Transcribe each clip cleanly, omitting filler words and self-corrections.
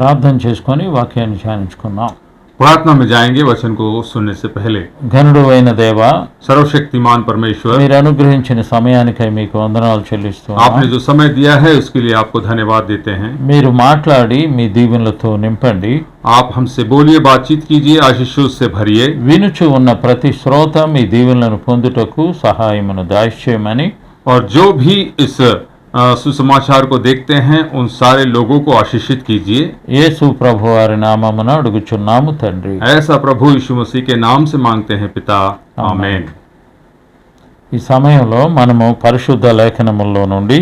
ప్రార్థన చేసుకొని వాక్యాన్ని ధ్యానించుకున్నాం. प्रार्थना में जाएंगे वचन को सुनने से पहले। ఘనుడు అయిన దేవా, सर्वशक्तिमान परमेश्वर, మీరు అనుగ్రహించిన సమయానికై మీకు వందనాలు చెల్లిస్తూ आपने जो समय दिया है उसके लिए आपको धन्यवाद देते हैं। మీరు మాట్లాడి మీ దీవెనలతో నింపండి. आप हमसे बोलिए, बातचीत कीजिए, आशीषों से भरिए। వినుచు ఉన్న ప్రతి శ్రోత మీ దీవెనలను పొందుటకు సహాయమును దయచేయమని, और जो भी इस सुसमाचार को देखते हैं उन सारे लोगों को आशीषित कीजिए। యేసు ప్రభు వారి నామమున అడుగుచున్నాము తండ్రి. ऐसा प्रभु यीशु मसीह के नाम से मांगते हैं पिता, आमीन। ఈ సమయంలో మనము పరిశుద్ధ లేఖనములో నుండి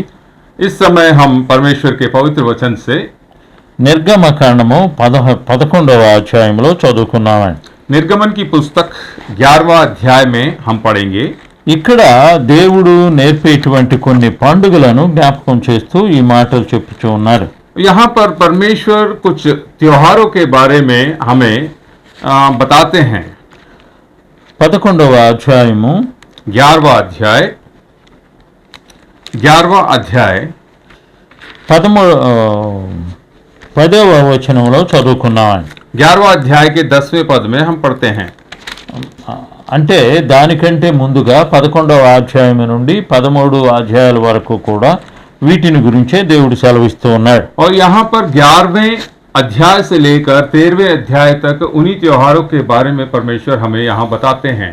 इस समय हम परमेश्वर के पवित्र वचन से నిర్గమకాండము 11వ అధ్యాయంలో చదువుకున్నామండి. निर्गमन की पुस्तक 11वां अध्याय में हम पढ़ेंगे। ఇక్కడ దేవుడు నేర్పేటువంటి కొన్ని పండుగలను జ్ఞాపకం చేస్తూ ఈ మాటలు చెప్పుచూ ఉన్నారు. यहाँ पर परमेश्वर कुछ त्योहारों के बारे में हमें बताते हैं। 11వ అధ్యాయము 11वां अध्याय 10వ వచనంలో చదువుకున్నామండి. 11वां अध्याय के 10वें पद में हम पढ़ते हैं। అంటే దానికంటే ముందుగా 11వ అధ్యాయం నుండి 13 అధ్యాయాల వరకు కూడా వీటిని గురించే దేవుడు సెలవిస్తూ ఉన్నాడు. और यहाँ पर 11वें अध्याय से लेकर 13वें अध्याय तक उन्हीं त्योहारों के बारे में परमेश्वर हमें यहाँ बताते हैं।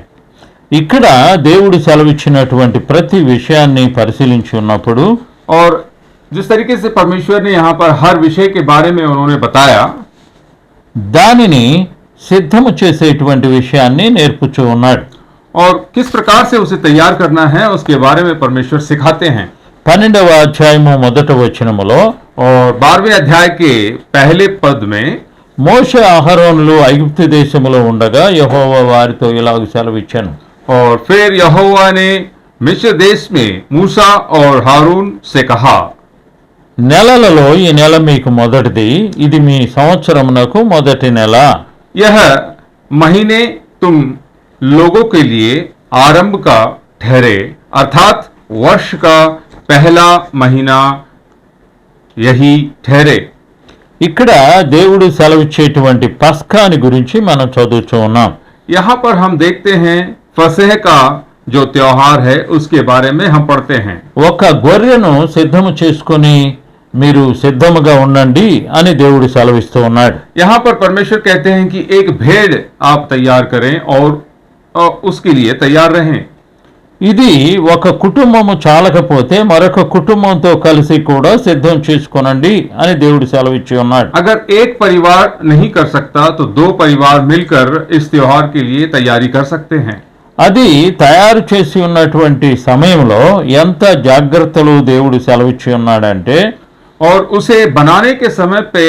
ఇక్కడ దేవుడు సెలవిచ్చినటువంటి ప్రతి విషయాన్ని పరిశీలించి ఉన్నప్పుడు, और जिस तरीके से परमेश्वर ने यहाँ पर हर विषय के बारे में उन्होंने बताया, దానిని సిద్ధము చేసేటువంటి విషయాన్ని నేర్పుచూ ఉన్నాడు. और किस प्रकार से उसे तैयार करना है उसके बारे में परमेश्वर सिखाते हैं। 12వ అధ్యాయము మొదటి వచనములో, और 12वें अध्याय के पहले पद में మోషే అహరోనులు ఐగుప్తు దేశములో ఉండగా యెహోవా వారితో ఇలాగ సెలవిచ్చాను. और फिर यहोवा ने मिस्र देश में मूसा और हारून से कहा, నెలలలో ఈ నెల మీకు మొదటిది, ఇది మీ సంవత్సరమునకు మొదటి నెల. यह महीने तुम लोगों के लिए आरंभ का ठहरे, अर्थात वर्ष का पहला महीना यही ठहरे। ఇక్కడ దేవుడు సెలవిచ్చేటువంటి పస్కాని గురించి మనం చదువుతూ ఉన్నాం. यहाँ पर हम देखते हैं फसह का जो त्योहार है उसके बारे में हम पढ़ते हैं। ఒక గొర్రెను సిద్ధము చేసుకొని మీరు సిద్ధముగా ఉండండి అని దేవుడు సెలవిస్తూ ఉన్నాడు. यहाँ पर परमेश्वर कहते हैं कि एक भेड़ आप तैयार करें और उसके लिए तैयार रहें। ఇది ఒక కుటుంబము చాలకపోతే మరొక కుటుంబంతో కలిసి కూడా సిద్ధం చేసుకోనండి అని దేవుడు సెలవిచ్చి ఉన్నాడు. अगर एक परिवार नहीं कर सकता तो दो परिवार मिलकर इस त्योहार के लिए तैयारी कर सकते हैं। అది తయారు చేసి ఉన్నటువంటి సమయంలో ఎంత జాగ్రత్తలు దేవుడు సెలవిచ్చి ఉన్నాడంటే, और उसे बनाने के समय पे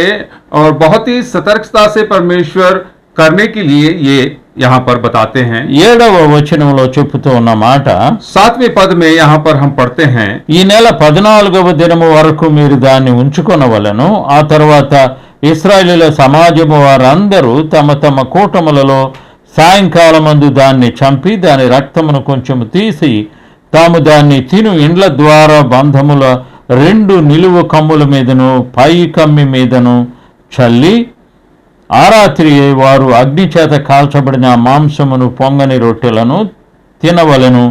और बहुत ही सतर्कता से परमेश्वर करने के लिए ये यहाँ पर बताते हैं। 7వ వచనంలో చెప్పుతూ ఉన్న మాట, 7वें पद में यहाँ पर हम पढ़ते हैं, ఈ నెల 14వ దినము వరకు మీరు దాన్ని ఉంచుకొనవలెను. ఆ తర్వాత ఇశ్రాయేలీయుల సమాజము వారందరూ తమ తమ కూటములలో సాయంకాలమందు దాన్ని చంపి దాని రక్తమును కొంచెము తీసి తాము దాన్ని తిను ఇండ్ల ద్వారా బంధముల 2 నిలువు కమ్ముల మీదను పై కమ్మి మీదను చల్లి ఆ రాత్రి వారు అగ్ని చేత కాల్చబడిన మాంసమును పొంగని రొట్టెలను తినవలెను,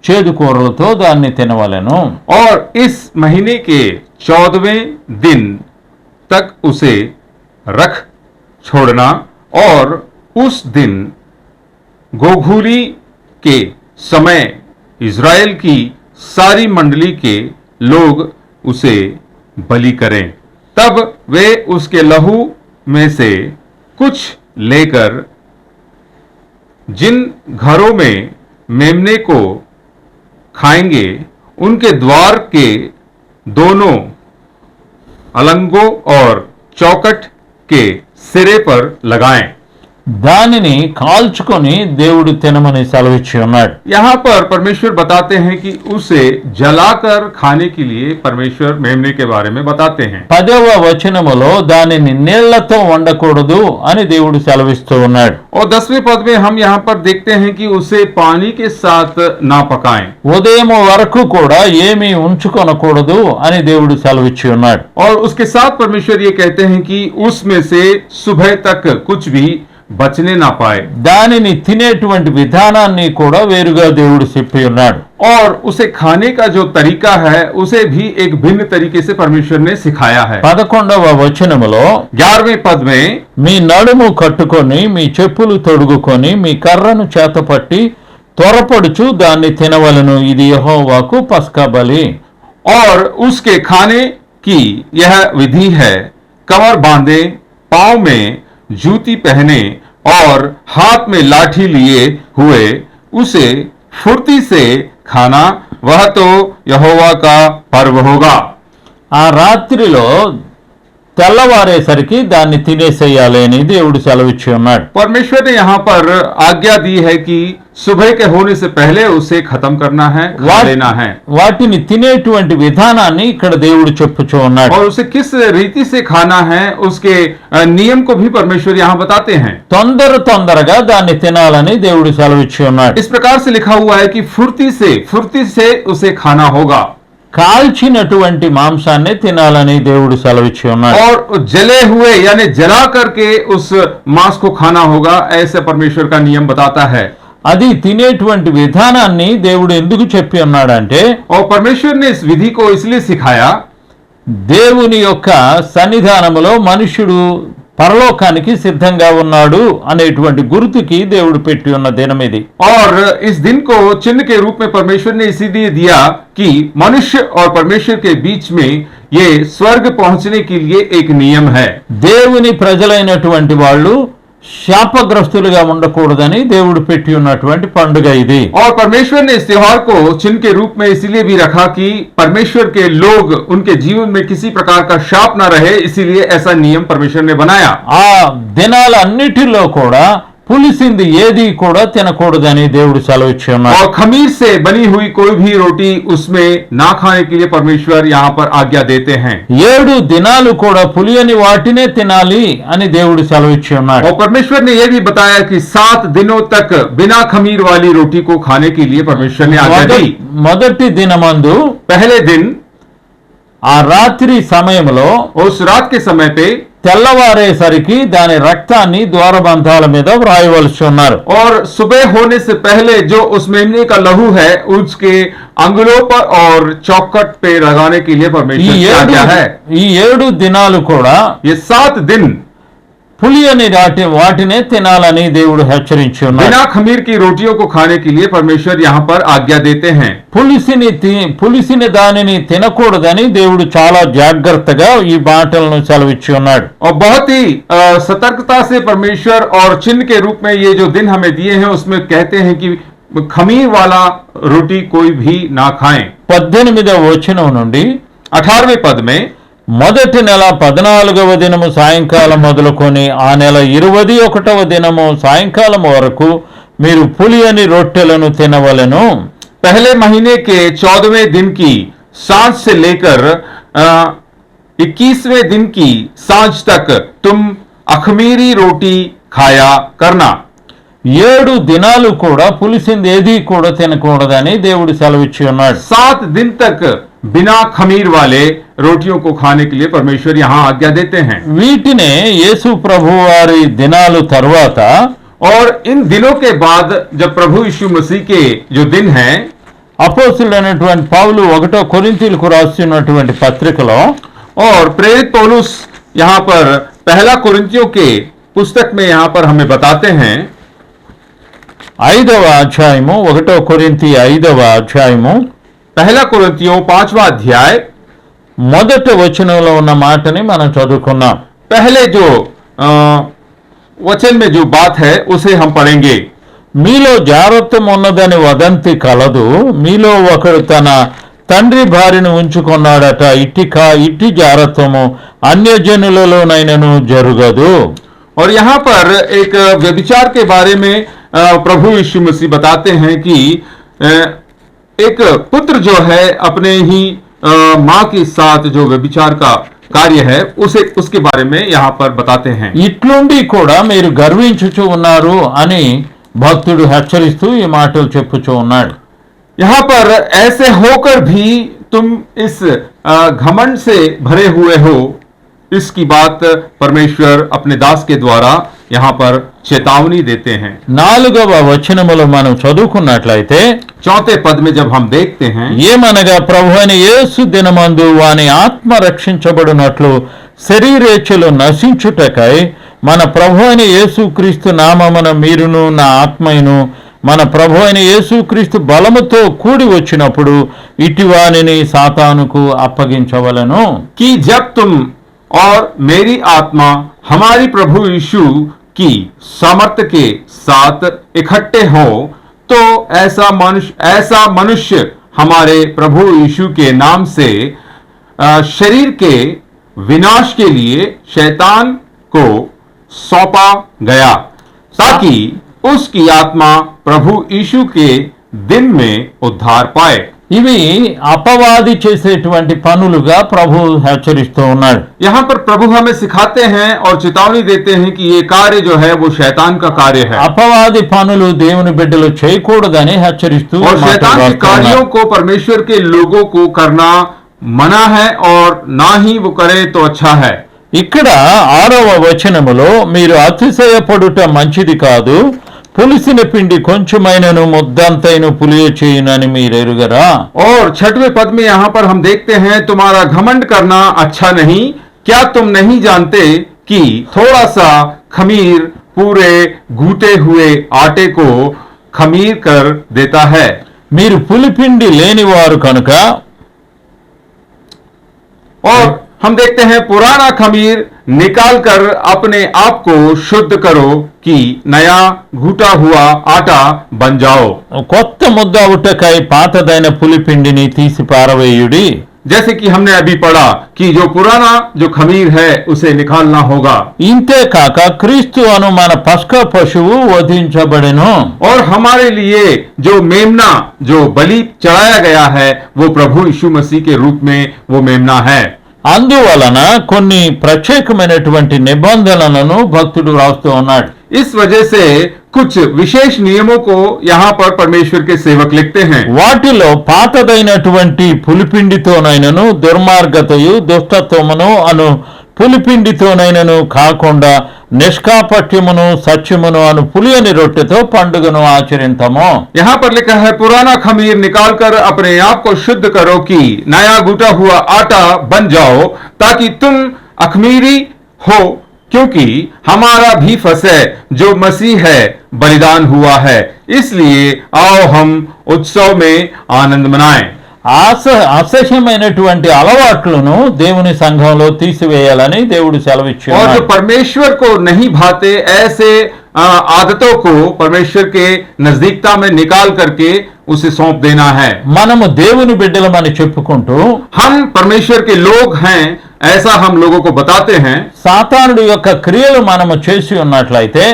చేదు కూరలతో దాన్ని తినవలెను. और इस महीने के 14वें दिन तक उसे रख छोड़ना, और उस दिन गोघूली के समय इज़राइल की सारी मंडली के लोग उसे बलि करें। तब वे उसके लहू में से कुछ लेकर जिन घरों में मेमने को खाएंगे उनके द्वार के दोनों अलंगों और चौखट के सिरे पर लगाएं। దానిని కాల్చుకొని దేవుడు తినమని సెలవిచ్చి ఉన్నాడు. यहाँ पर परमेश्वर बताते हैं कि उसे जलाकर खाने के लिए परमेश्वर मेमने के बारे में बताते हैं. 10వ వచనములో దానిని నీళ్లతో వండకూడదు అని దేవుడు సెలవిస్తూ ఉన్నాడు. और 10वें पद में हम यहाँ पर देखते हैं कि उसे पानी के साथ ना पकाएं. ఉదయం వరకు కూడా ఏమీ ఉంచుకొనకూడదు అని దేవుడు సెలవిచ్చి ఉన్నాడు. और उसके साथ परमेश्वर ये कहते हैं कि उसमें से सुबह तक कुछ भी बचने ना पाए. దానిని తినేటువంటి విధానాన్ని కూడా వేరుగా దేవుడు చెప్పి ఉన్నాడు. और उसे खाने का जो तरीका है उसे भी एक भिन्न तरीके से परमेश्वर ने सिखाया है. 11వ వచనములో 11वें पद में మీ నడుము కట్టుకొని మీ చెప్పులు తొడుగుకొని మీ కర్రను చేతపట్టి త్వరపడుచు దాన్ని తినవలను, ఇది యెహోవాకు పస్కా బలి. और उसके खाने की यह विधि है, कमर बांधे, पांव में जूती पहने और हाथ में लाठी लिए हुए उसे फुर्ती से खाना, वह तो यहोवा का पर्व होगा. ఆ రాత్రిలో తెల్లవారేసరికి దాన్ని తినేసేయాలి అని దేవుడు సెలవిచ్చి ఉన్నాడు. परमेश्वर ने यहाँ पर आज्ञा दी है कि सुबह के होने से पहले उसे खत्म करना है, खा लेना है. వాటిని తినేటువంటి విధానాన్ని ఇక్కడ దేవుడు చెప్పుచూ ఉన్నాడు. और उसे किस रीति से खाना है उसके नियम को भी परमेश्वर यहाँ बताते हैं. తొందరగా దాన్ని తినాలని దేవుడు సెలవిచ్చి ఉన్నాడు. इस प्रकार से लिखा हुआ है कि फुर्ती से उसे खाना होगा. కాల్చినటువంటి మాంసాన్ని తినాలని దేవుడు సెలవిచ్చి ఉన్నాడు. और जले हुए यानी जला करके उस मांस को खाना होगा, ऐसे परमेश्वर का नियम बताता है. అది తినేటువంటి విధానాన్ని దేవుడు ఎందుకు చెప్పి ఉన్నాడంటే, और परमेश्वर ने इस विधि को इसलिए सिखाया, దేవుని యొక్క సన్నిధానములో మనుష్యుడు పరలోకానికి సిద్ధంగా ఉన్నాడు అనేటువంటి గుర్తుకి దేవుడు పెట్టి ఉన్న దినం ఇది. और इस दिन को चिन्ह के रूप में परमेश्वर ने इसीलिए दिया कि मनुष्य और परमेश्वर के बीच में ये स्वर्ग पहुंचने के लिए एक नियम है. దేవుని ప్రజలైనటువంటి వాళ్ళు శాపగ్రస్తులుగా ఉండకూడదని దేవుడు పెట్టి ఉన్నటువంటి పండుగ ఇది. और परमेश्वर ने इस त्योहार को चिन्ह के रूप में इसीलिए भी रखा कि परमेश्वर के लोग उनके जीवन में किसी प्रकार का शाप न रहे, इसीलिए ऐसा नियम परमेश्वर ने बनाया. ఆ దినాలన్నిటిలో కూడా పులిసింది ఏది కూడా తినకూడదని దేవుడు సెలవిచ్చి ఉన్నాడు. और खमीर से बनी हुई कोई भी रोटी उसमें ना खाने के लिए परमेश्वर यहाँ पर आज्ञा देते हैं. 7 దినాలు కూడా పులియని వాటినే తినాలి అని దేవుడు సెలవిచ్చి ఉన్నాడు. और परमेश्वर ने यह भी बताया कि 7 दिनों तक बिना खमीर वाली रोटी को खाने के लिए परमेश्वर ने आज्ञा दी. మొదటి దినమందు पहले दिन ఆ రాత్రి సమయంలో उस रात के समय पे తెల్లవారేసరికి దాని రక్తాన్ని ద్వారబంధాల మీద వ్రాయవలసి ఉన్నారు. और सुबह होने से पहले जो उस मेमने का लहू है उसके अंगुलों पर और चौखट पे लगाने के लिए परमेश्वर की आज्ञा है. ఈ 7 దినాలు కూడా ये 7 दिन పులియని వాటినే తినాలని దేవుడు హెచ్చరించి ఉన్నాడు. बिना खमीर की रोटियों को खाने के लिए परमेश्वर यहाँ पर आज्ञा देते हैं. పులిసిన దానిని తినకూడదని దేవుడు చాలా జాగ్రత్తగా ఈ మాటలను సెలవిచ్చి ఉన్నాడు. और बहुत ही सतर्कता से परमेश्वर और चिन्ह के रूप में ये जो दिन हमें दिए हैं उसमें कहते हैं कि खमीर वाला रोटी कोई भी ना खाएं. 18వ వచనం నుండి 18वें पद में మొదటి నెల 14వ దినము సాయంకాలం మొదలుకొని ఆ నెల 21వ దినము సాయంకాలం వరకు మీరు పులియని రొట్టెలను తినవలెను. पहले महीने के 14वें दिन की सांझ से लेकर 21वें दिन की सांझ तक तुम अखमीरी रोटी खाया करना. 7 దినాలు కూడా పులిసింది ఏది కూడా తినకూడదని దేవుడు సెలవిచ్చి ఉన్నాడు. 7 दिन तक बिना खमीर वाले रोटियों को खाने के लिए परमेश्वर यहाँ आज्ञा देते हैं. వీటినే యేసు ప్రభు వారి దినాలు తర్వాత और इन दिनों के बाद जब प्रभु यीशु मसीह के जो दिन हैं, అపోస్తులైనటువంటి పౌలు 1వ కొరింథీయులకు రాస్తున్నటువంటి పత్రికలో और प्रेरित पौलुस यहाँ पर पहला कुरिन्थियों के पुस्तक में यहाँ पर हमें बताते हैं 5వ అధ్యాయము 1వ కొరింథీ 5వ అధ్యాయము पहला कुरिन्थियों 5वां अध्याय మొదటి వచనంలో ఉన్న మాటని మనం చదువుకున్నాం. पहले जो वचन में जो बात है उसे हम पढ़ेंगे. మీలో జారత్వం ఉన్నదని వదంతి కలదు, మీలో ఒకడు తన తండ్రి భార్యను ఉంచుకున్నాడట, ఇట్టి జారత్వము అన్యజనులలోనైనను జరుగదు. और यहाँ पर एक व्यभिचार के बारे में प्रभु यीशु मसीह बताते हैं कि एक पुत्र जो है अपने ही माँ के साथ जो व्यभिचार का कार्य है उसके बारे में यहाँ पर बताते हैं। ఇట్లుండి కూడా మీరు గర్వించుచు ఉన్నారు అని భక్తుడు హెచ్చరిస్తూ ఈ మాటలు చెప్పుచూ ఉన్నాడు. यहाँ पर ऐसे होकर भी तुम इस घमंड से भरे हुए हो, इसकी बात परमेश्वर अपने दास के द्वारा यहाँ पर चेतावनी देते हैं। 4వ వచనములో మనం చదువుకున్నట్లయితే चौथे पद में जब हम देखते हैं, ఏమనగా ప్రభువైన యేసు దినమందు వాని ఆత్మ రక్షించబడినట్లు శరీరేచ్ఛలు నశించుటకై మన ప్రభువైన యేసుక్రీస్తు నామమున మీరును నా ఆత్మయును మన ప్రభువైన యేసుక్రీస్తు బలముతో కూడి వచ్చినప్పుడు ఇటివానిని సాతానుకు అప్పగించవలెను. कि जब तुम और मेरी आत्मा हमारी प्रभु यीशु की सामर्थ्य के साथ इकट्ठे हो तो ऐसा मनुष्य हमारे प्रभु यीशु के नाम से शरीर के विनाश के लिए शैतान को सौंपा गया, ताकि उसकी आत्मा प्रभु यीशु के दिन में उद्धार पाए। ఇవి అపవాది చేసేటువంటి పనులుగా ప్రభు హెచ్చరిస్తూ ఉన్నాడు. यहाँ पर प्रभु हमें सिखाते हैं और चेतावनी देते हैं कि ये कार्य जो है वो शैतान का कार्य है అపవాది పనులు దేవుని బిడ్డలు చేయకూడదని హెచ్చరిస్తూ और शैतान के कार्यों को परमेश्वर के लोगों को करना मना है और ना ही वो करे तो अच्छा है। ఇక్కడ 6వ వచనములో మీరు అతిశయపడుట మంచిది కాదు, పులిసిన పిండి కొంచెమైనను ముద్దంతైన పులియ చేయునని మీరెరుగరా. और 6वें पद में यहाँ पर हम देखते हैं तुम्हारा घमंड करना अच्छा नहीं, क्या तुम नहीं जानते कि थोड़ा सा खमीर पूरे गूटे हुए आटे को खमीर कर देता है। మీరు పులిపిండి లేనివారు కనుక और हम देखते हैं पुराना खमीर निकाल कर अपने आप को शुद्ध करो कि नया घुटा हुआ आटा बन जाओ। కొత్త ముద్ద అవుటకై పాతదైన పులిపిండిని తీసి పారవేయుడి. जैसे कि हमने अभी पढ़ा कि जो पुराना जो खमीर है उसे निकालना होगा। ఇంతే కాక క్రీస్తు అను మన పస్కా పశువు వధించబడెను. और हमारे लिए जो मेमना जो बलि चढ़ाया गया है वो प्रभु यीशु मसीह के रूप में वो मेमना है। అందువలన కొన్ని ప్రత్యేకమైనటువంటి నిబంధనలను భక్తుడు రాస్తూ ఉన్నాడు. इस वजह से कुछ विशेष नियमों को यहाँ पर परमेश्वर के सेवक लिखते हैं। వాటిలో పాతదైనటువంటి పులిపిండితోనైనను దుర్మార్గతయు దుష్టత్వమును అను పులిపిండితోనైనను కాకుండా నిష్కాపట్యమును సత్యమును అను పులియని రొట్టెతో పండుగను ఆచరింతము. यहाँ पर लिखा है पुराना खमीर निकालकर अपने आप को शुद्ध करो कि नया गूटा हुआ आटा बन जाओ, ताकि तुम अखमीरी हो, क्योंकि हमारा भी फसह जो मसीह है बलिदान हुआ है, इसलिए आओ हम उत्सव में आनंद मनाएं। అసహ్యమైనటువంటి అలవాట్లను దేవుని సంఘంలో తీసివేయాలని దేవుడు సెలవిచ్చాడు. और जो परमेश्वर को नहीं भाते ऐसे आदतों को परमेश्वर के नजदीकता में निकाल करके उसे सौंप देना है। మనము దేవుని బిడ్డలమని చెప్పుకుంటూ हम परमेश्वर के लोग हैं ऐसा हम लोगों को बताते हैं। సాతానుడి యొక్క క్రియలు మనము చేసి ఉన్నట్లయితే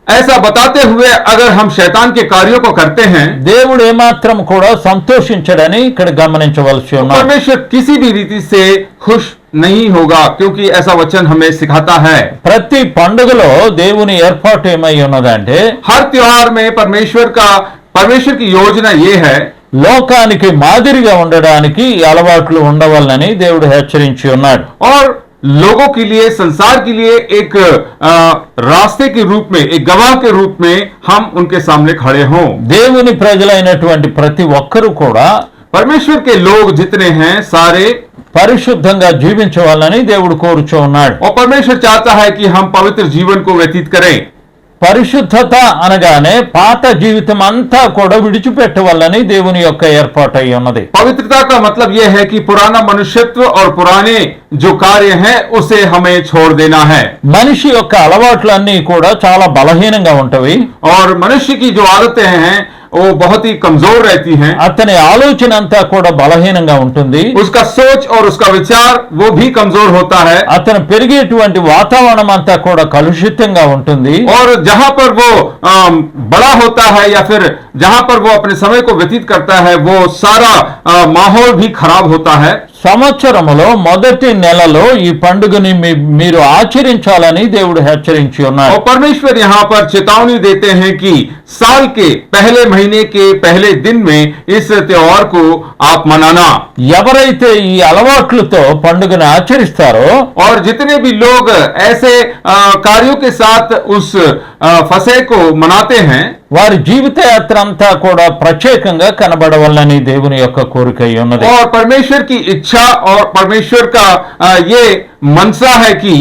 ऐसा बताते हुए अगर हम शैतान के कार्यों को करते हैं, దేవుడు ఏమాత్రం కూడా సంతోషించడని ఇక్కడ గమనించవలసి ఉన్నది. परमेश्वर किसी भी रीति से खुश नहीं होगा, क्योंकि ऐसा वचन हमें सिखाता है। ప్రతి పండుగలో దేవుని ఏర్పాటు ఏమై ఉన్నదంటే हर त्योहार में परमेश्वर की योजना ये है లోకానికి మాదిరిగా ఉండడానికి ఈ అలవాట్లు ఉండవాలని దేవుడు హెచ్చరించి ఉన్నాడు. और लोगों के लिए संसार के लिए एक रास्ते के रूप में एक गवाह के रूप में हम उनके सामने खड़े हों। దేవుని ప్రజలైనటువంటి ప్రతి ఒక్కరూ కూడా परमेश्वर के लोग जितने हैं सारे పరిశుద్ధంగా జీవించవాలని దేవుడు కోరుచూ ఉన్నాడు. और परमेश्वर चाहता है कि हम पवित्र जीवन को व्यतीत करें। పరిశుద్ధత అనగానే పాత జీవితం అంతా కూడా విడిచిపెట్టవాలని దేవుని యొక్క ఏర్పాటు అయి ఉన్నది. पवित्रता का मतलब यह है कि पुराना मनुष्यत्व और पुराने जो कार्य हैं उसे हमें छोड़ देना है। మనిషి యొక్క అలవాట్లన్నీ కూడా చాలా బలహీనంగా ఉంటవి. और मनुष्य की जो आदतें हैं वो बहुत ही कमजोर रहती हैं। అతని ఆలోచన అంతా కూడా బలహీనంగా ఉంటుంది. उसका सोच और उसका विचार वो भी कमजोर होता है। అతను పెరిగేటువంటి వాతావరణం అంతా కూడా కలుషితంగా ఉంటుంది. और जहां पर वो बड़ा होता है या फिर जहां पर वो अपने समय को व्यतीत करता है, वो सारा माहौल भी खराब होता है। సంవత్సరములో మొదటి నెలలో ఈ పండుగని మీరు ఆచరించాలని దేవుడు హెచ్చరించి ఉన్నాడు. और परमेश्वर यहाँ पर चेतावनी देते हैं कि साल के पहले महीने के पहले दिन में इस त्योहार को आप मनाना। ఎవరైతే ఈ అలవాట్లతో పండుగను ఆచరిస్తారో और जितने भी लोग ऐसे कार्यों के साथ उस फसह को मनाते हैं, వారి జీవిత యాత్ర అంతా కూడా ప్రత్యేకంగా కనబడవాలని దేవుని యొక్క కోరిక ఉన్నది. और परमेश्वर की इच्छा और परमेश्वर का ये मनसा है कि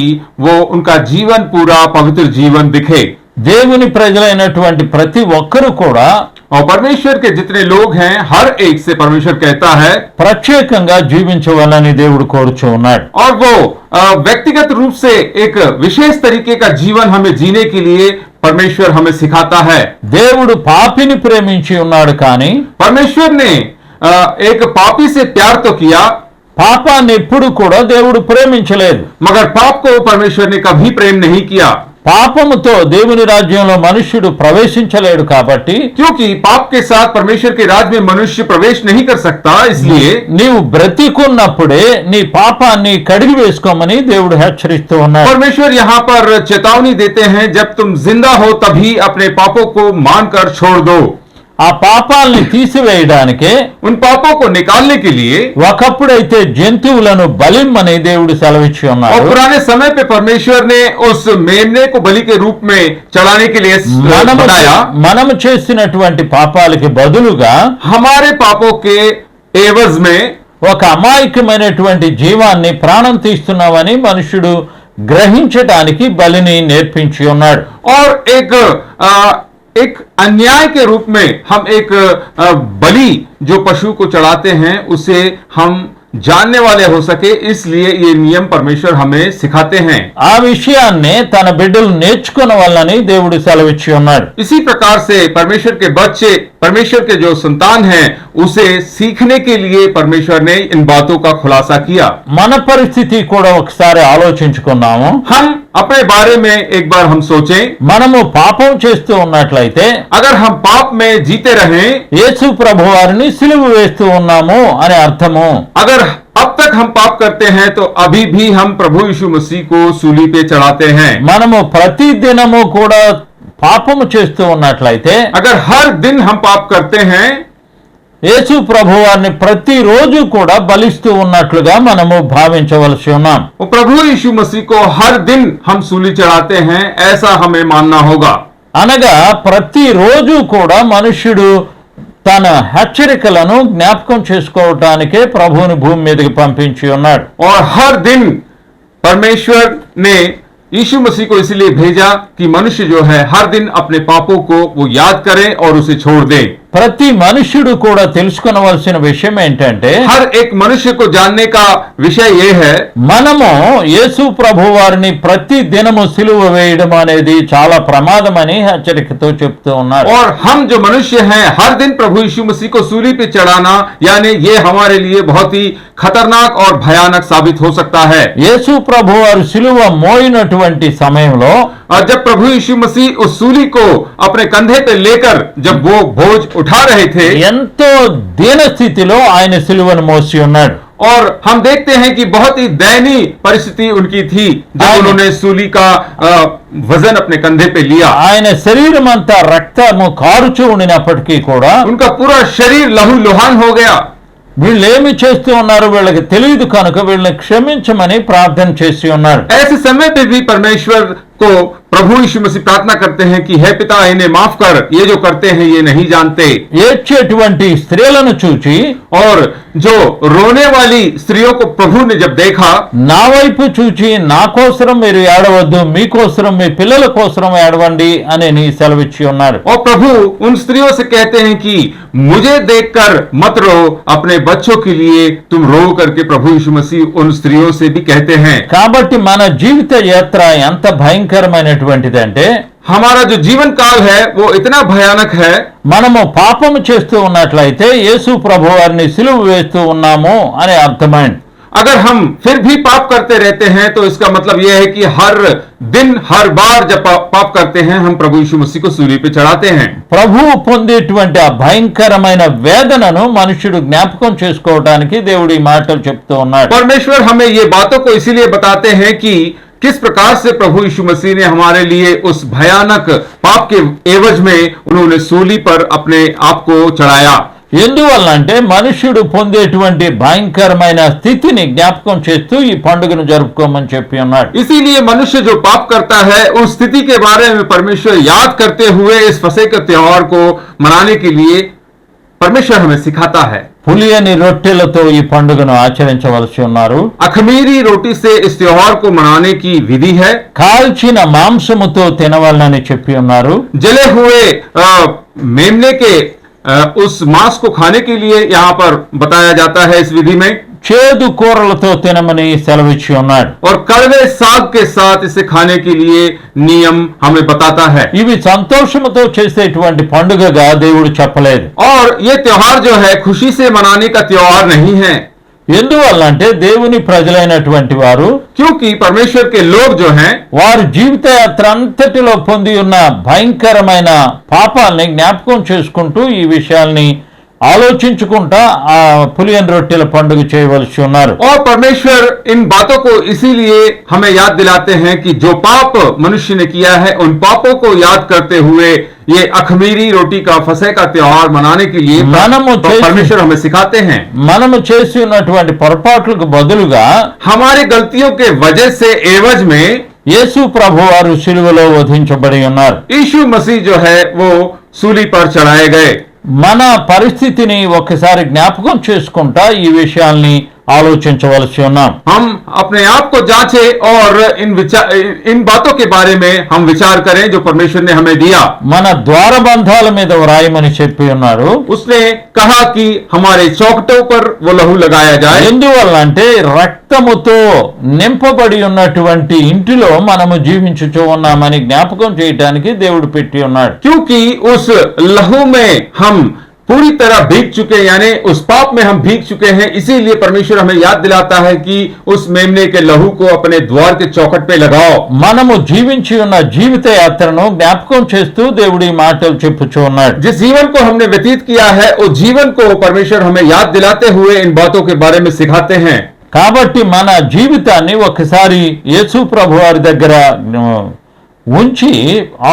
वो उनका जीवन पूरा पवित्र जीवन दिखे। దేవుని ప్రజలైనటువంటి ప్రతి ఒక్కరూ కూడా और परमेश्वर के जितने लोग हैं, हर एक से परमेश्वर कहता है ప్రత్యేకంగా జీవించవాలని దేవుడు కోరుచూ ఉన్నాడు. और वो व्यक्तिगत रूप से एक विशेष तरीके का जीवन हमें जीने के लिए परमेश्वर हमें सिखाता है। దేవుడు పాపిని ప్రేమించి ఉన్నాడు కానీ परमेश्वर ने एक पापी से प्यार तो किया, పాపాన్ని ఎప్పుడు కూడా దేవుడు ప్రేమించలేదు. मगर पाप को परमेश्वर ने कभी प्रेम नहीं किया। పాపముతో దేవుని రాజ్యంలో మనుష్యుడు ప్రవేశించలేడు కాబట్టి, क्योंकि पाप के साथ परमेश्वर के राज्य में मनुष्य प्रवेश नहीं कर सकता, इसलिए నీవు బ్రతికున్నప్పుడే నీ పాపాన్ని కడిగి వేసుకోమని దేవుడు హెచ్చరిస్తూ ఉన్నాడు. परमेश्वर यहाँ पर चेतावनी देते हैं, जब तुम जिंदा हो तभी अपने पापों को मानकर छोड़ दो। ఆ పాపాల్ని తీసివేయడానికే उन पापों को निकालने के लिए ఒకప్పుడైతే జంతువులను బలిమ్మని దేవుడు సెలవిచ్చి और ఉన్నాడు. पुराने समय पे परमेश्वर ने उस मेमने को बलि के रूप में चढ़ाने के लिए बनाया। మనము చేసినటువంటి పాపాలకి బదులుగా हमारे पापों के एवज में ఒక అమాయకమైనటువంటి జీవాన్ని ప్రాణం తీస్తున్నామని మనుషుడు గ్రహించడానికి బలిని నేర్పించి ఉన్నాడు. और एक अन्याय के रूप में हम एक बलि जो पशु को चढ़ाते हैं, उसे हम जानने वाले हो सके, इसलिए ये नियम परमेश्वर हमें सिखाते हैं। ఆ విషయాన్ని తన బిడ్డలు నేర్చుకోవాలని దేవుడు సెలవిచ్చి ఉన్నాడు. इसी प्रकार से परमेश्वर के बच्चे, परमेश्वर के जो संतान हैं, उसे सीखने के लिए परमेश्वर ने इन बातों का खुलासा किया। మన పరిస్థితి కూడా ఒకసారి ఆలోచించుకున్నాము. हम अपने बारे में एक बार हम सोचें, మనము పాపం చేస్తూ ఉన్నట్లయితే अगर हम पाप में जीते रहें, యేసు ప్రభు వారిని సిలువ వేస్తూ ఉన్నాము అని అర్థము. अगर अब तक हम पाप करते हैं, तो अभी भी हम प्रभु यीशु मसीह को सूली पे चढ़ाते हैं। మనము ప్రతి దినము కూడా పాపము చేస్తూ ఉన్నట్లయితే अगर हर दिन हम पाप करते हैं, యేసు ప్రభు వారిని ప్రతిరోజు కూడా బలిస్తూ ఉన్నట్లుగా మనము భావించవలసి ఉన్నాం. वो प्रभु यीशु मसीह को हर दिन हम सूली चढ़ाते हैं, ऐसा हमें मानना होगा। అనగా ప్రతిరోజు కూడా మనుష్యుడు తన హెచ్చరికలను జ్ఞాపకం చేసుకోవటానికే ప్రభువుని భూమి మీదకి పంపించి ఉన్నాడు. और हर दिन परमेश्वर ने यीशु मसीह को इसलिए भेजा कि मनुष्य जो है हर दिन अपने पापों को वो याद करे और उसे छोड़ दे। ప్రతి మనుష్యుడు కూడా తెలుసుకొనవలసిన విషయం ఏంటంటే, हर एक मनुष्य को जानने का विषय ये है, మనము యేసు ప్రభు వారిని ప్రతి దినము సిలువ వేయడం అనేది చాలా ప్రమాదమని హెచ్చరికతో చెప్తూ ఉన్నారు. और हम जो मनुष्य हैं, हर दिन प्रभु यीशु मसीह को सूली पे चढ़ाना, यानी ये हमारे लिए बहुत ही खतरनाक और भयानक साबित हो सकता है। యేసు ప్రభు వారు సిలువ మోయినటువంటి సమయంలో और जब प्रभु यीशु मसीह उस सूली को अपने कंधे पे लेकर जब वो बोझ उठा रहे थे, ఎంతో దీన స్థితిలో ఆయన సిలువను మోసి ఉన్నాడు. और हम देखते हैं कि बहुत ही दयनीय परिस्थिति उनकी थी जब उन्होंने सूली का वजन अपने कंधे पे लिया। ఆయన శరీరం అంతా రక్తము కారుచూ ఉండినప్పటికీ కూడా उनका पूरा शरीर लहूलुहान हो गया। వీళ్ళు ఏమి చేస్తూ ఉన్నారు వీళ్ళకి తెలియదు కనుక వీళ్ళని క్షమించమని ప్రార్థన చేసి ఉన్నారు. ऐसे समय पे भी परमेश्वर को प्रभु यीशु मसीह प्रार्थना करते हैं कि हे पिता, इन्हें माफ कर, ये जो करते हैं ये नहीं जानते। ఏడ్చేటువంటి స్త్రీలను చూచి और जो रोने वाली स्त्रियों को प्रभु ने जब देखा, నా వైపు చూచి నా కోసరం మీరు ఏడవద్దు, మీకోసరం మీ పిల్లల కోసరం ఏడవండి అని నీ సెలవిచ్చి ఉన్నారు. और प्रभु उन स्त्रियों से कहते हैं कि मुझे देखकर मत रो, अपने बच्चों के लिए तुम रो करके प्रभु यीशु मसीह उन स्त्रियों से भी कहते हैं। కాబట్టి మన జీవిత యాత్ర ఎంత భయంకరమైనటువంటిదంటే, हमारा जो जीवन काल है वो इतना भयानक है। మనము పాపము చేస్తూ ఉన్నట్లయితే యేసు ప్రభు వారిని సిలువ వేస్తూ ఉన్నాము అని అర్థమైంది. अगर हम फिर भी पाप करते रहते हैं तो इसका मतलब यह है कि हर दिन हर बार जब पाप करते हैं हम प्रभु यीशु मसीह को सूली पे चढ़ाते हैं। ప్రభువు పొందేటువంటి ఆ భయంకరమైన వేదనను మనుషుడు జ్ఞాపకం చేసుకోవడానికి దేవుడు ఈ మాటలు చెప్తూ ఉన్నాడు. परमेश्वर हमें ये बातों को इसीलिए बताते हैं कि किस प्रकार से प्रभु यीशु मसीह ने हमारे लिए उस भयानक पाप के एवज में उन्होंने सूली पर अपने आप को चढ़ाया। ఎందువల్ల అంటే మనుష్యుడు పొందేటువంటి భయంకరమైన స్థితిని జ్ఞాపకం చేస్తూ ఈ పండుగను జరుపుకోమని చెప్పి ఉన్నాడు. इसीलिए मनुष्य जो पाप करता है उस स्थिति के बारे में परमेश्वर याद करते हुए इस फसह के त्योहार को मनाने के लिए परमेश्वर हमें सिखाता है। పులియని రొట్టెలతో ఈ పండుగను ఆచరించవలసి ఉన్నారు. अखमीरी रोटी से इस त्योहार को मनाने की विधि है। కాల్చిన మాంసముతో తినవాలని చెప్పి ఉన్నారు. जले हुए मेमने के उस मांस को खाने के लिए यहाँ पर बताया जाता है इस विधि में। చేదు కూరలతో తినమని సెలవిచ్చి ఉన్నాడు. और कड़वे साग के साथ इसे खाने के लिए नियम हमें बताता है। ఇవి సంతోషముతో చేసేటువంటి పండుగగా దేవుడు చెప్పలేదు. और ये त्योहार जो है खुशी से मनाने का त्योहार नहीं है। ఎందువల్ల అంటే దేవుని ప్రజలైనటువంటి వారు क्योंकि परमेश्वर के लोग जो हैं వారి జీవిత యాత్ర అంతటిలో పొంది ఉన్న భయంకరమైన పాపాలని జ్ఞాపకం చేసుకుంటూ ఈ విషయాల్ని ఆలోచించుకుంటా ఆ పులియని రొట్టెల పండుగ చేయవలసి ఉన్నారు. और परमेश्वर इन बातों को इसीलिए हमें याद दिलाते हैं कि जो पाप मनुष्य ने किया है उन पापों को याद करते हुए ये अखमीरी रोटी का फसह का त्योहार मनाने के लिए परमेश्वर हमें सिखाते हैं। మనము చేసి ఉన్నటువంటి పొరపాట్లకు బదులుగా हमारी गलतियों के वजह से एवज में యేసు ప్రభు వారు సిలువలో వధించబడి ఉన్నారు. यीशु मसीह जो है वो सूली पर चढ़ाए गए। మన పరిస్థితిని ఒకసారి జ్ఞాపకం చేసుకుంటా ఈ విషయాల్ని ఆలోచించవలసి ఉన్నాం. हम अपने आप को जांचें और इन बातों के बारे में हम विचार करें जो परमेश्वर ने हमें दिया। మన ద్వారబంధాల మీద వ్రాయమని చెప్పి ఉన్నారు. उसने कहा कि हमारे चौखटों पर वो लहू लगाया जाए। ఎందువల్ల అంటే రక్తముతో నింపబడి ఉన్నటువంటి ఇంటిలో మనము జీవించుచూ ఉన్నామని జ్ఞాపకం చేయడానికి దేవుడు పెట్టి ఉన్నాడు. क्योंकि उस लहू में हम पूरी तरह भीग चुके, यानी उस पाप में हम भीग चुके हैं। इसीलिए परमेश्वर हमें याद दिलाता है कि उस मेमने के लहू को अपने द्वार के चौखट पे लगाओ। మనము జీవించి ఉన్న జీవిత యాత్రను జ్ఞాపకం చేస్తూ దేవుడి మాటలు చెప్పుచూ ఉన్నాడు. जिस जीवन को हमने व्यतीत किया है उस जीवन को परमेश्वर हमें याद दिलाते हुए इन बातों के बारे में सिखाते हैं। కాబట్టి మన జీవితాన్ని ఒకసారి యేసు ప్రభు వారి దగ్గర ఉంచి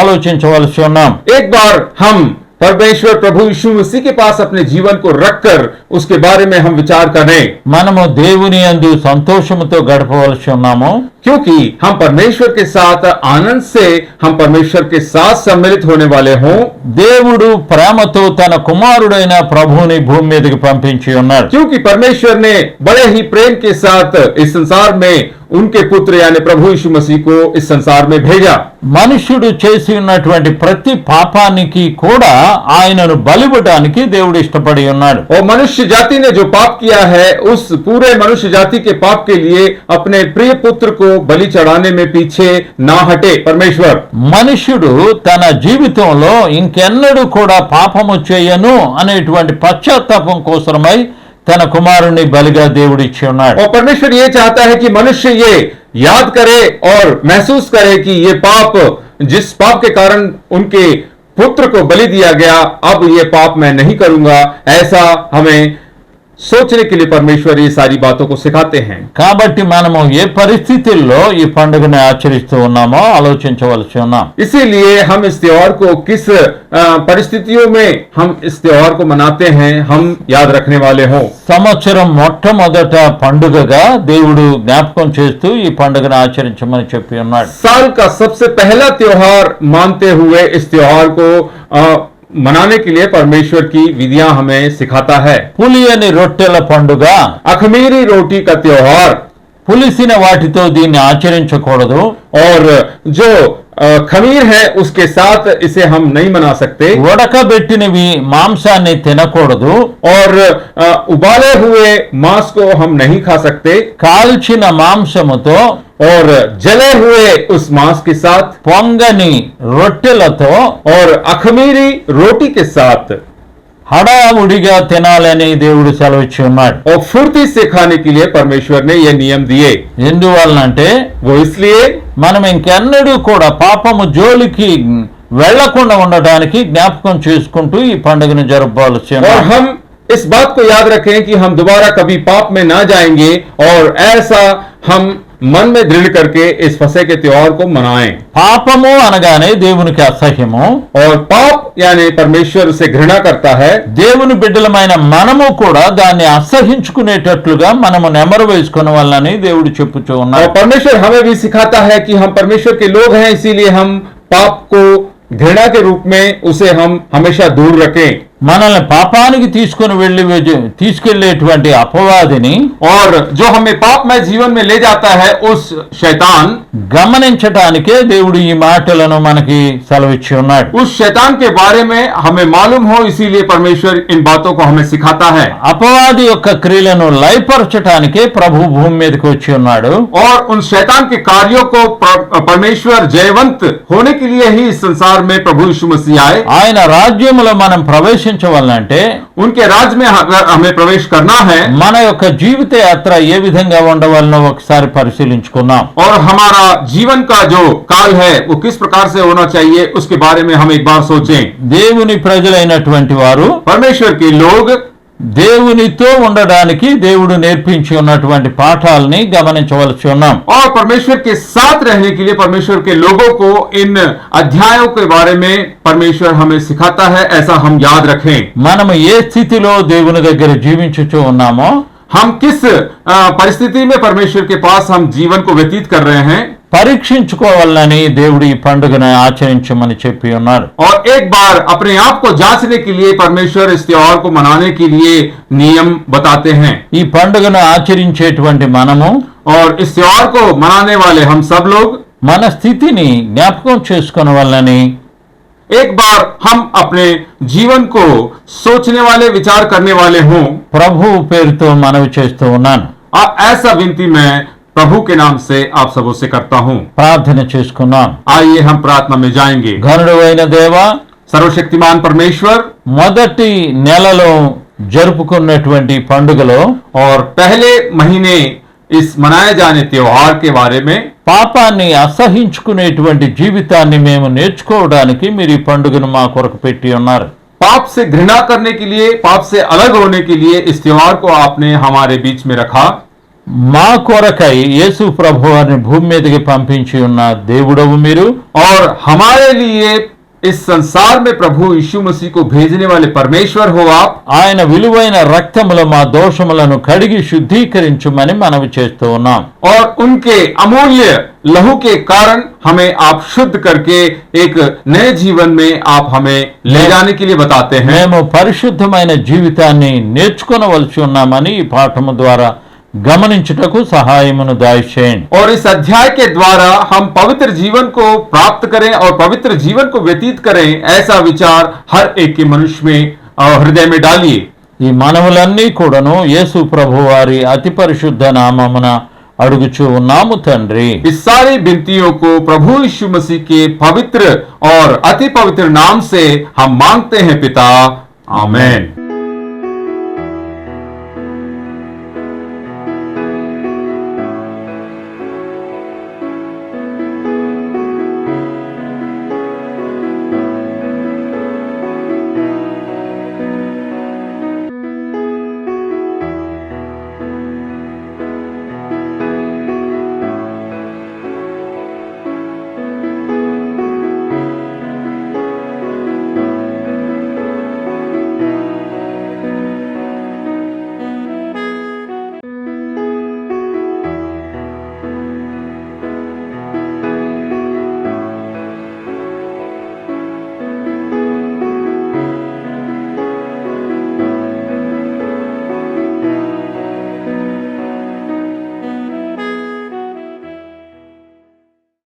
ఆలోచించవలసి ఉన్నాం. एक बार हम परमेश्वर प्रभु यीशु मसीह के पास अपने जीवन को रखकर उसके बारे में हम विचार करें। మనము దేవుని యందు సంతోషముతో గడపవలసి ఉన్నాము. क्योंकि हम परमेश्वर के साथ आनंद से हम परमेश्वर के साथ सम्मिलित होने वाले हों। దేవుడు ప్రేమతో తన కుమారుడైన ప్రభువుని భూమి మీదకి పంపించి ఉన్నాడు. क्योंकि परमेश्वर ने बड़े ही प्रेम के साथ इस संसार में उनके पुत्र यानी प्रभु यीशु मसीह को इस संसार में भेजा। మనుష్యుడు చేసి ఉన్నటువంటి ప్రతి పాపానికి కూడా ఆయనను బలివ్వడానికి దేవుడు ఇష్టపడి ఉన్నాడు. और मनुष्य जाति ने जो पाप किया है उस पूरे मनुष्य जाति के पाप के लिए अपने प्रिय पुत्र को बलि चढ़ाने में पीछे ना हटे परमेश्वर। మనుష్యుడు తన జీవితంలో ఇంకెన్నడూ కూడా పాపము చేయను అనేటువంటి పశ్చాత్తాపం కోసమై తన కుమారుని బలిగా దేవుడు ఇచ్చి ఉన్నాడు. और परमेश्वर ये चाहता है कि मनुष्य ये याद करे और महसूस करे कि ये पाप, जिस पाप के कारण उनके पुत्र को बलि दिया गया, अब ये पाप मैं नहीं करूंगा। ऐसा हमें सोचने के लिए परमेश्वर ये सारी बातों को सिखाते हैं। కాబట్టి మనము ఏ పరిస్థితుల్లో ఈ పండుగను ఆచరిస్తూ ఉన్నామో ఆలోచించవలసి ఉన్నాం. इसीलिए हम इस त्योहार को किस परिस्थितियों में हम इस त्योहार को मनाते हैं हम याद रखने वाले हों। సంవత్సరం మొట్టమొదట పండుగగా దేవుడు జ్ఞాపకం చేస్తూ ఈ పండుగను ఆచరించమని చెప్పి ఉన్నాడు. साल का सबसे पहला त्योहार मानते हुए इस त्योहार को मनाने के लिए परमेश्वर की विधियां हमें सिखाता है। పులియని రొట్టెల పండుగ, अखमीरी रोटी का त्योहार, పులిసిన వాటితో దీన్ని ఆచరించకూడదు. और जो खमीर है उसके साथ इसे हम नहीं बना सकते, ఉడకబెట్టినవి మాంసాన్ని తినకూడదు. और उबाले हुए मांस को हम नहीं खा सकते, కాల్చిన మాంసముతో और जले हुए उस मांस के साथ పొంగని రొట్టెలతో और अखमीरी रोटी के साथ హడావుడిగా తినాలని దేవుడు సెలవిచ్చి ఉన్నాడు. और फुर्ती से खाने के लिए परमेश्वर ने ये नियम दिए। ఎందువలనంటే वो इसलिए మనం ఇంకెన్నడూ కూడా పాపము జోలికి వెళ్లకుండా ఉండడానికి జ్ఞాపకం చేసుకుంటూ ఈ పండుగను జరుపుకోవాల్సి और ఉంది. हम इस बात को याद रखें कि हम दोबारा कभी पाप में ना जाएंगे, और ऐसा हम मन में दृढ़ करके इस फसह के त्योहार को मनाएं। పాపము అనగానే దేవునికి అసహ్యము. और पाप यानी परमेश्वर उसे घृणा करता है, దేవుని బిడ్డలమైన మనము కూడా దాన్ని అసహించుకునేటట్లుగా మనము నెమరు వేసుకునే వాళ్ళని దేవుడు చెప్పుచూ और ఉన్నాడు. परमेश्वर हमें भी सिखाता है कि हम परमेश्वर के लोग हैं, इसीलिए हम पाप को घृणा के रूप में उसे हम हमेशा दूर रखें। మనల్ని పాపానికి తీసుకెళ్లేటువంటి అపవాదిని और जो हमें पापमय जीवन में ले जाता है उस शैतान, గమనించటానికే దేవుడు ఈ మాటలను మనకి సెలవిచ్చి ఉన్నాడు. उस शैतान के बारे में हमें मालूम हो, इसीलिए परमेश्वर इन बातों को हमें सिखाता है। అపవాది యొక్క క్రియలను లయపరచటానికే ప్రభు భూమి మీదకి వచ్చి ఉన్నాడు. और उन शैतान के कार्यों को परमेश्वर जयवंत होने के लिए ही इस संसार में प्रभु यीशु मसीह आए। ఆయన రాజ్యములో మనం ప్రవేశించవాలంటే उनके राज्य में अगर हमें प्रवेश करना है, మన యొక్క జీవిత యాత్ర ఏ విధంగా ఉండవాలనో ఒకసారి పరిశీలించుకుందాం. और हमारा जीवन का जो काल है वो किस प्रकार से होना चाहिए, उसके बारे में हम एक बार सोचें। దేవుని ప్రజలైనటువంటి వారు परमेश्वर के लोग దేవునితో ఉండడానికి దేవుడు నేర్పించి ఉన్నటువంటి పాఠాలని గమనించవలసి ఉన్నాం. और परमेश्वर के साथ रहने के लिए परमेश्वर के लोगों को इन अध्यायों के बारे में परमेश्वर हमें सिखाता है, ऐसा हम याद रखें। మనము ఏ స్థితిలో దేవుని దగ్గర జీవించుచూ ఉన్నామో, हम किस परिस्थिति में परमेश्वर के पास हम जीवन को व्यतीत कर रहे हैं, పరీక్షించుకోవాలని దేవుడు ఈ పండుగను ఆచరించమని చెప్పి ఉన్నారు. और एक बार अपने आप को जांचने के लिए परमेश्वर इस त्योहार को मनाने के लिए नियम बताते हैं। ఈ పండుగను ఆచరించేటువంటి మనము और इस त्योहार को मनाने वाले हम सब लोग మన స్థితిని జ్ఞాపకం చేసుకోవాలని एक बार हम अपने जीवन को सोचने वाले, विचार करने वाले हों, ప్రభు పేరుతో మనవి చేస్తూ ఉన్నాను. ऐसा विनती मैं प्रभु के नाम से आप सबों से करता हूं। ప్రార్థన చేసుకున్నాం. आइए हम प्रार्थना में जाएंगे। ఘనుడు అయిన దేవా, सर्वशक्तिमान परमेश्वर, మొదటి నెలలో జరుపుకున్నటువంటి పండుగలో और पहले महीने इस मनाए जाने त्योहार के बारे में పాపాన్ని అసహించుకునేటువంటి జీవితాన్ని మేము నేర్చుకోవడానికి మీరు ఈ పండుగను మా కొరకు పెట్టి ఉన్నారు. पाप से घृणा करने के लिए, पाप से अलग होने के लिए इस त्योहार को आपने हमारे बीच में रखा। మా కొరకై యేసు ప్రభు వారిని భూమి మీదకి పంపించి ఉన్న దేవుడవు మీరు. और हमारे लिए इस संसार में प्रभु यीशु मसीह को भेजने वाले परमेश्वर हो आप। ఆయన విలువైన రక్తములో మా దోషములను కడిగి శుద్ధీకరించమని మనవి చేస్తూ ఉన్నాం. और उनके अमूल्य लहू के कारण हमें आप शुद्ध करके एक नए जीवन में आप हमें ले जाने के लिए बताते हैं। మేము పరిశుద్ధమైన జీవితాన్ని నేర్చుకొనవలసి ఉన్నామని ఈ పాఠము ద్వారా గమనించుటకు సహాయమును దయచేయండి. और इस अध्याय के द्वारा हम पवित्र जीवन को प्राप्त करें और पवित्र जीवन को व्यतीत करें, ऐसा विचार हर एक के मनुष्य में और हृदय में डालिए। ఈ మనవులన్నీ కూడాను యేసు ప్రభు వారి అతి పరిశుద్ధ నామమున అడుగుచూ ఉన్నాము తండ్రి. इस सारी विनतियों को प्रभु यीशु मसीह के पवित्र और अति पवित्र नाम से हम मांगते हैं पिता, आमेन।